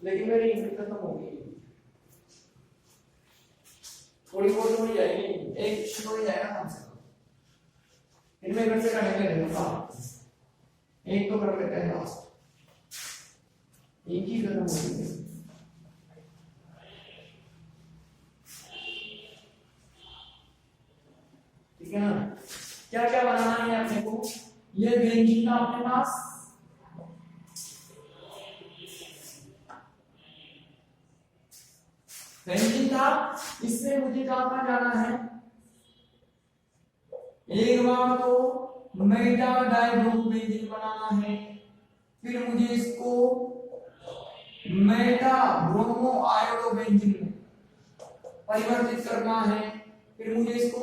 लेकिन मेरी इंक खत्म हो गई, थोड़ी बहुत हो जाएगी, एक शीट हो जाएगा कम से कम। इनमें घर से करेंगे एक तो कर लेते हैं लास्ट, एक ही खत्म हो गई। ठीक है ना, क्या क्या बनाना है अपने को, ये बेंजीन था अपने पास, बेंजीन था, इससे मुझे कहां जाना है, एक बार तो मेटा डाइब्रोमेंजिन बनाना है, फिर मुझे इसको मेटा ब्रोमो आयोडोबेंजीन में परिवर्तित करना है, फिर मुझे इसको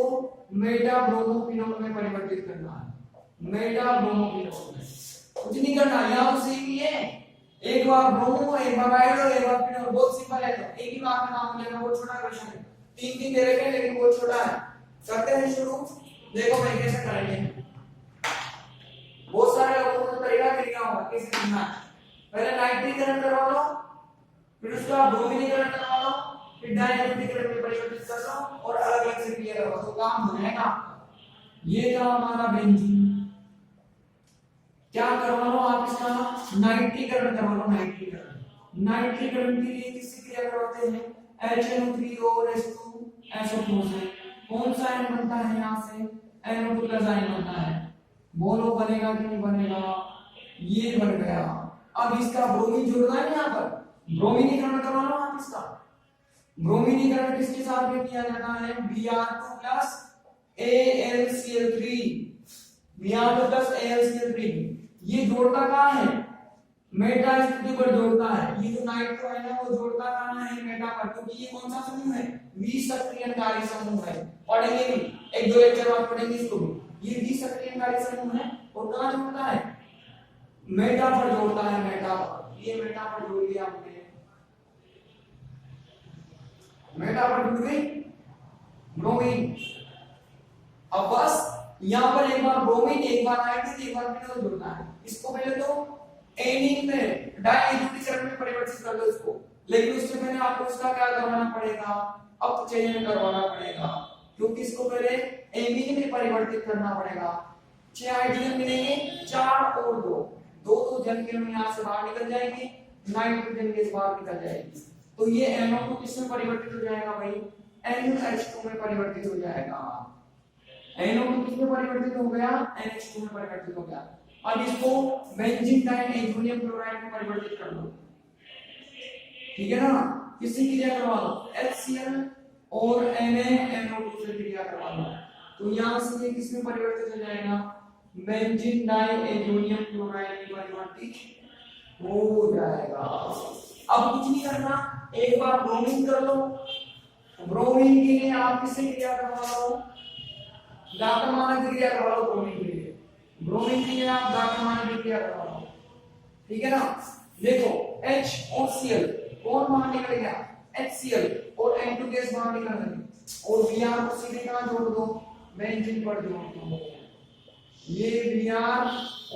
मेटा ब्रोमोफिनोल में परिवर्तित करना है, मेटा ब्रोमोफिनोल में। कुछ नहीं करना, यहां तो सेम ही है, एक बार ब्रोमो, एक बार आयोडो, एक बार फिनोल, बहुत सिंपल है, तो एक ही बार का नाम लेना, बहुत छोटा क्वेश्चन है, तीन तीन दे रखे हैं लेकिन बहुत छोटा है। करते हैं शुरू, देखो भाई कैसे करेंगे। बहुत सारे लोगों को तरीका मिल गया होगा कैसे करना है, पहले नाइट्रीकरण करवा लो, फिर उसका ब्रोमीनीकरण करवा लो, फिर डाइनाइट्रीकरण में परिवर्तित कर लो और अलग अलग से क्लियर करवा तो काम हो जाएगा। ये था हमारा बेंजीन, क्या करवा लो आप इसका नाइट्रीकरण करवा लो, नाइट्रीकरण। नाइट्रीकरण के लिए किससे क्रिया करवाते हैं, HNO3 और H2SO4 से। कौन सा आयन बनता है यहां से, NO2 प्लस आयन बनता है, बोलो बनेगा कि नहीं बनेगा, ये बन गया। अब इसका ब्रोमीन जोड़ना है यहां पर, ब्रोमीनीकरण करवा लो आप इसका। ब्रोमीनीकरण किसके साथ में किया जाता है, Br2 plus AlCl3, Br2 plus AlCl3, ये जोड़ता कहां है, मेटा स्थिति पर जोड़ता है, ये जो नाइट्रो है ना वो जोड़ता कहां है, मेटा पर, क्योंकि ये कौन सा समूह है, विसक्रियनकारी समूह है, पढ़ेंगे भी, एक दो लेक्चर बाद पढ़ेंगे इसको भी, ये विसक्रियनकारी समूह है और कहां जोड़ता है, मेटा पर जोड़ता है, मेटा पर, ये मेटा पर जोड़ लिया हमने, मेटा पर जुड़ गई ब्रोमीन। अब बस यहां पर एक बार ब्रोमीन, एक बार नाइट्रोजन, एक बार फिनोल जुड़ना है, इसको पहले तो एनिन में डाइएथोलीकरण में परिवर्तित कर दो इसको, लेकिन उससे पहले आपको इसका क्या करवाना पड़ेगा, अपचयन करवाना पड़ेगा, क्योंकि इसको पहले एमीन में परिवर्तित करना पड़ेगा। 6 हाइड्रोजन मिलेंगे, 4 और 2, दो जन के यहां से बाहर निकल जाएंगे, नाइट्रोजन गैस बाहर निकल जाएगी, तो ये NO2 किसमें परिवर्तित हो जाएगा भाई, NH2 में परिवर्तित हो जाएगा। NO2 किसमें परिवर्तित हो गया, NH2 में परिवर्तित हो गया। अब इसको बेंजीन डाइएथोनियम क्लोराइड में परिवर्तित कर दो, ठीक है ना, किससे क्रिया करवा दो, HCl और NaNO2 से क्रिया करवा दो, तो यहां से ये किसमें परिवर्तित हो जाएगा, बेंजीन डाइएथोनियम क्लोराइड में परिवर्तित हो जाएगा। अब कुछ नहीं करना, एक बार ब्रोमीन कर लो, ब्रोमीन के लिए आप किससे क्रिया करवा लो, दातमानक क्रिया करवा लो, ब्रोमीन के लिए, ब्रोमीन के लिए आप दातमानक क्रिया करवा लो, ठीक है ना। देखो H और Cl कौन बाहर निकल गया, HCl और N2 गैस बाहर निकल गई, और Br को सीधे कहां जोड़ दो, बेंजीन पर जोड़ दो, ये Br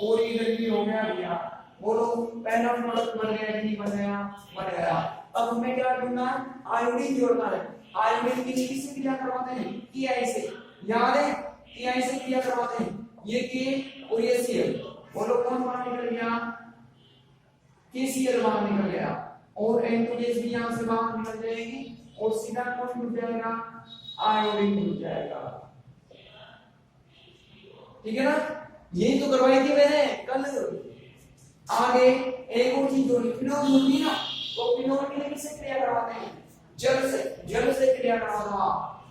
और इधर भी हो गया Br, बोलो पहला प्रोडक्ट बन गया कि नहीं बन गया, बन गया। अब हमें क्या करना है, आयोडीन जोड़ना है, आयोडीन की किससे क्रिया करवाते हैं, Ki से, याद है Ki से क्रिया करवाते हैं, ये K और ये Cl, बोलो कौन बाहर निकल गया, KCl बाहर निकल गया, और N2 गैस भी यहां से बाहर निकल जाएगी, और सीधा कौन जुड़ जाएगा, आयोडीन जुड़ जाएगा, ठीक है ना। यही तो करवाई थी मैंने कल। आगे एक और चीज जोड़ी, फिनोल जोड़ी ना, तो फिनोल के लिए किससे क्रिया करवाते हैं, जल से क्रिया करवाना आप,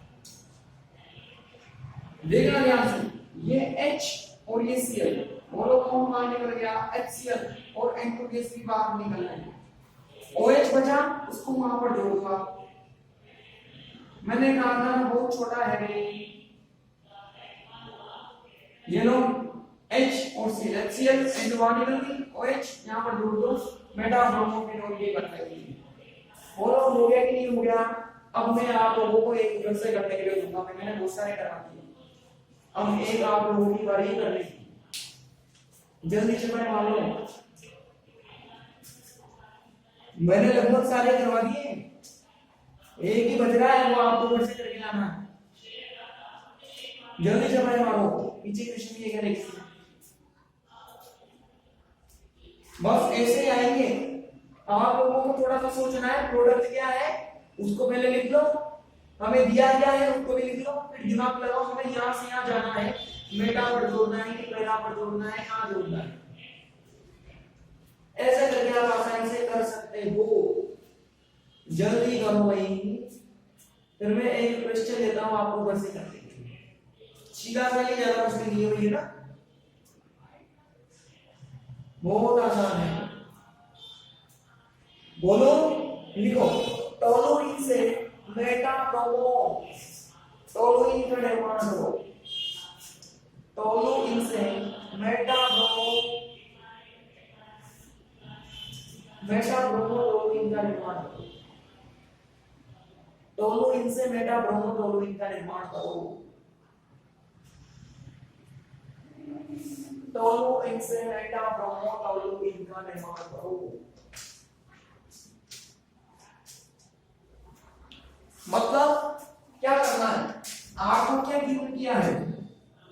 देखना ध्यान से, ये H और ये Cl, बोलो कौन बाहर निकल गया, HCl और N2 गैस भी बाहर निकल रही, OH बचा, उसको वहां पर जोड़ दो आप, मैंने कहा था बहुत छोटा है ये लो, H और Cl, HCl N2 बाहर निकल गई, OH यहां पर जोड़ दो, मेटा ब्रोमोफिनोल ये बन गई, बोलो हो गया कि नहीं हो गया। अब मैं आप लोगों को एक घर से करने के लिए दूंगा, मैंने बहुत सारे करा दिए, अब एक आप लोगों की बारी करने की, जल्दी से मैं मालूम मैंने लगभग सारे करवा दिए, एक ही बच रहा है, वो आपको घर से करके लाना है। जल्दी से मैं मारो, पीछे क्वेश्चन ये करेंगे, बस ऐसे आएंगे। आप लोगों को थोड़ा सा सोचना है, प्रोडक्ट क्या है उसको पहले लिख लो, हमें दिया क्या है उसको भी लिख लो, फिर दिमाग लगाओ हमें यहाँ से यहाँ जाना है, मेटा पर जोड़ना है कि पैरा पर जोड़ना है, कहाँ जोड़ना है, ऐसे करके आप आसानी से कर सकते हो। जल्दी करो भाई, फिर मैं एक क्वेश्चन देता हूँ आपको घर से करने के लिए, सीधा सा ही ज्यादा मुश्किल नहीं हुई है ना, बहुत आसान है। बोलो, लिखो, टोलुइन से मेटा प्रोमो, टोलुइन का निर्माण करो, टोलुइन से Meta promo, Meta promo toluene का निर्माण करो, टोलुइन से मेटा प्रोमो टोलुइन का निर्माण करो, टोलुइन से मेटा प्रोमो टोलुइन का निर्माण करो। मतलब क्या करना है, आपको क्या गिवन किया है,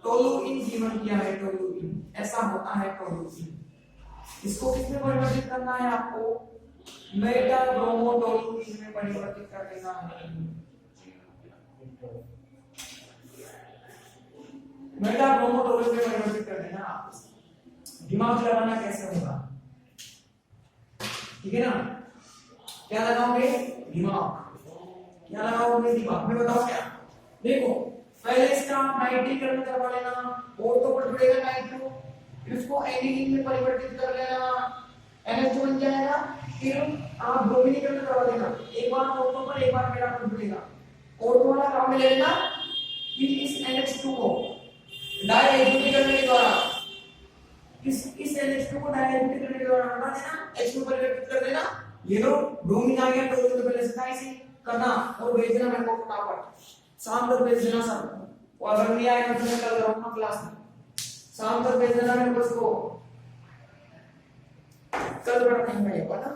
टोलुइन गिवन किया है, टोलुइन ऐसा होता है टोलुइन, इसको किसमें परिवर्तित करना है आपको, मेटा ब्रोमो टोलुइन में परिवर्तित कर देना है, मेटा ब्रोमो टोलुइन में परिवर्तित कर देना। दिमाग लगाना कैसे होगा, ठीक है ना, क्या लगाओगे दिमाग, क्या लगाओगे दिमाग में, बताओ क्या। देखो पहले इसका नाइट्रीकरण करवा लेना, और तो पर जुड़ेगा नाइट्रो, फिर उसको एनिलीन में परिवर्तित कर लेना, NH2 बन जाएगा, फिर आप ब्रोमीनीकरण करवा देना, एक बार ऑर्थो पर एक बार मेरा पर जुड़ेगा, ऑर्थो वाला काम ले लेना, फिर इस NH2 को डायएलेक्ट्रिक करने के द्वारा, इस NH2 को डायएलेक्ट्रिक करने के द्वारा हटा देना, H2 परिवर्तित कर देना, ये लो ब्रोमीन आ गया, तो पहले से था इसे करना और भेज देना मेरे को फटाफट, शाम तक भेज देना सर, और अगर नहीं आएगा तो मैं कल करूंगा क्लास में, शाम तक भेज देना मेरे को, इसको कल पढ़ना है पता।